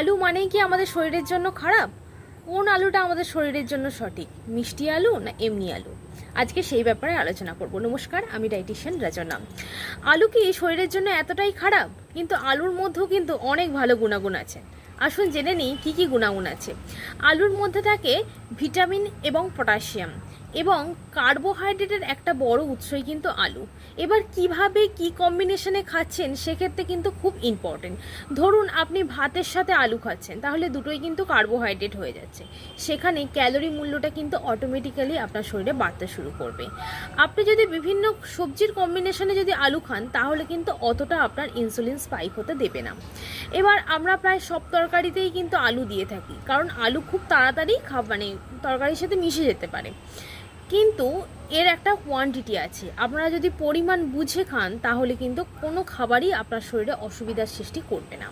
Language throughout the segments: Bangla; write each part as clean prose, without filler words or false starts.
আলু মানেই কি আমাদের শরীরের জন্য খারাপ? কোন আলুটা আমাদের শরীরের জন্য সঠিক, মিষ্টি আলু না এমনি আলু? আজকে সেই ব্যাপারে আলোচনা করব। নমস্কার, আমি ডায়েটিশিয়ান রচনা। আলু কি শরীরের জন্য এতটাই খারাপ? কিন্তু আলুর মধ্যেও কিন্তু অনেক ভালো গুণাগুণ আছে। আসুন জেনে নিই কী কী গুণাগুণ আছে। আলুর মধ্যে থাকে ভিটামিন এবং পটাশিয়াম এবং কার্বোহাইড্রেটের একটা বড় উৎসই কিন্তু আলু। এবার কিভাবে কি কম্বিনেশনে খাচ্ছেন সেক্ষেত্রে কিন্তু খুব ইম্পর্টেন্ট। ধরুন আপনি ভাতের সাথে আলু খাচ্ছেন, তাহলে দুটোই কিন্তু কার্বোহাইড্রেট হয়ে যাচ্ছে, সেখানে ক্যালোরি মূল্যটা কিন্তু অটোমেটিক্যালি আপনার শরীরে বাড়তে শুরু করবে। আপনি যদি বিভিন্ন সবজির কম্বিনেশনে যদি আলু খান, তাহলে কিন্তু অতটা আপনার ইনসুলিন স্পাইক হতে দেবে না। এবার আমরা প্রায় সব তরকারিতেই কিন্তু আলু দিয়ে থাকি, কারণ আলু খুব তাড়াতাড়ি তরকারির সাথে মিশে যেতে পারে। কিন্তু এর একটা কোয়ান্টিটি আছে, আপনারা যদি পরিমাণ বুঝে খান তাহলে কিন্তু কোনো খাবারই আপনার শরীরে অসুবিধার সৃষ্টি করবে না।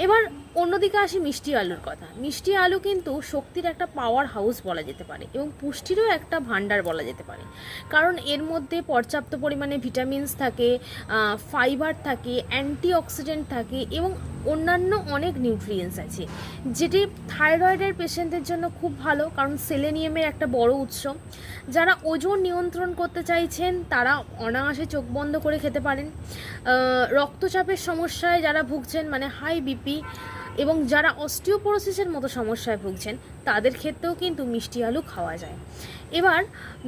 এবার অন্যদিকে আসি মিষ্টি আলুর কথা। মিষ্টি আলু কিন্তু শক্তির একটা পাওয়ার হাউস বলা যেতে পারে এবং পুষ্টিরও একটা ভাণ্ডার বলা যেতে পারে, কারণ এর মধ্যে পর্যাপ্ত পরিমাণে ভিটামিনস থাকে, ফাইবার থাকে, অ্যান্টিঅক্সিডেন্ট থাকে এবং অন্যান্য অনেক নিউট্রিয়েন্টস আছে, যেটি থাইরয়েডের পেশেন্টদের জন্য খুব ভালো, কারণ সেলেনিয়ামের একটা বড় উৎস। যারা ওজন নিয়ন্ত্রণ করতে চাইছেন তারা অনায়াসে চোখ বন্ধ করে খেতে পারেন। রক্তচাপের সমস্যায় যারা ভুগছেন, মানে হাই বিপি, এবং যারা অস্টিওপোরোসিসের মতো সমস্যায় ভুগছেন, তাদের ক্ষেত্রেও কিন্তু মিষ্টি আলু খাওয়া যায়। এবার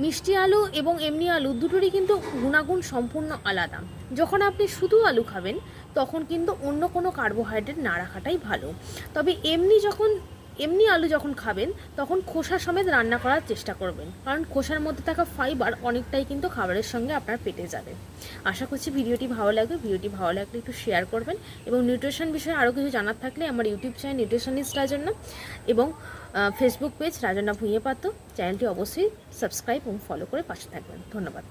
মিষ্টি আলু এবং এমনি আলু দুটোরই কিন্তু গুণাগুণ সম্পূর্ণ আলাদা। যখন আপনি শুধু আলু খাবেন তখন কিন্তু অন্য কোনো কার্বোহাইড্রেট না রাখাটাই ভালো। তবে এমনি আলু যখন খাবেন তখন খোসা সমেত রান্না করার চেষ্টা করবেন, কারণ খোসার মধ্যে থাকা ফাইবার অনেকটাই কিন্তু খাবারের সঙ্গে আপনার পেটে যাবে। আশা করছি ভিডিওটি ভালো লাগবে। ভিডিওটি ভালো লাগলে একটু শেয়ার করবেন এবং নিউট্রিশন বিষয়ে আরও কিছু জানার থাকলে আমার ইউটিউব চ্যানেল নিউট্রিশনিস্ট রাজন্না এবং ফেসবুক পেজ রাজন্না ভুঁইয়া পাত্র, চ্যানেলটি অবশ্যই সাবস্ক্রাইব এবং ফলো করে পাশে থাকবেন। ধন্যবাদ।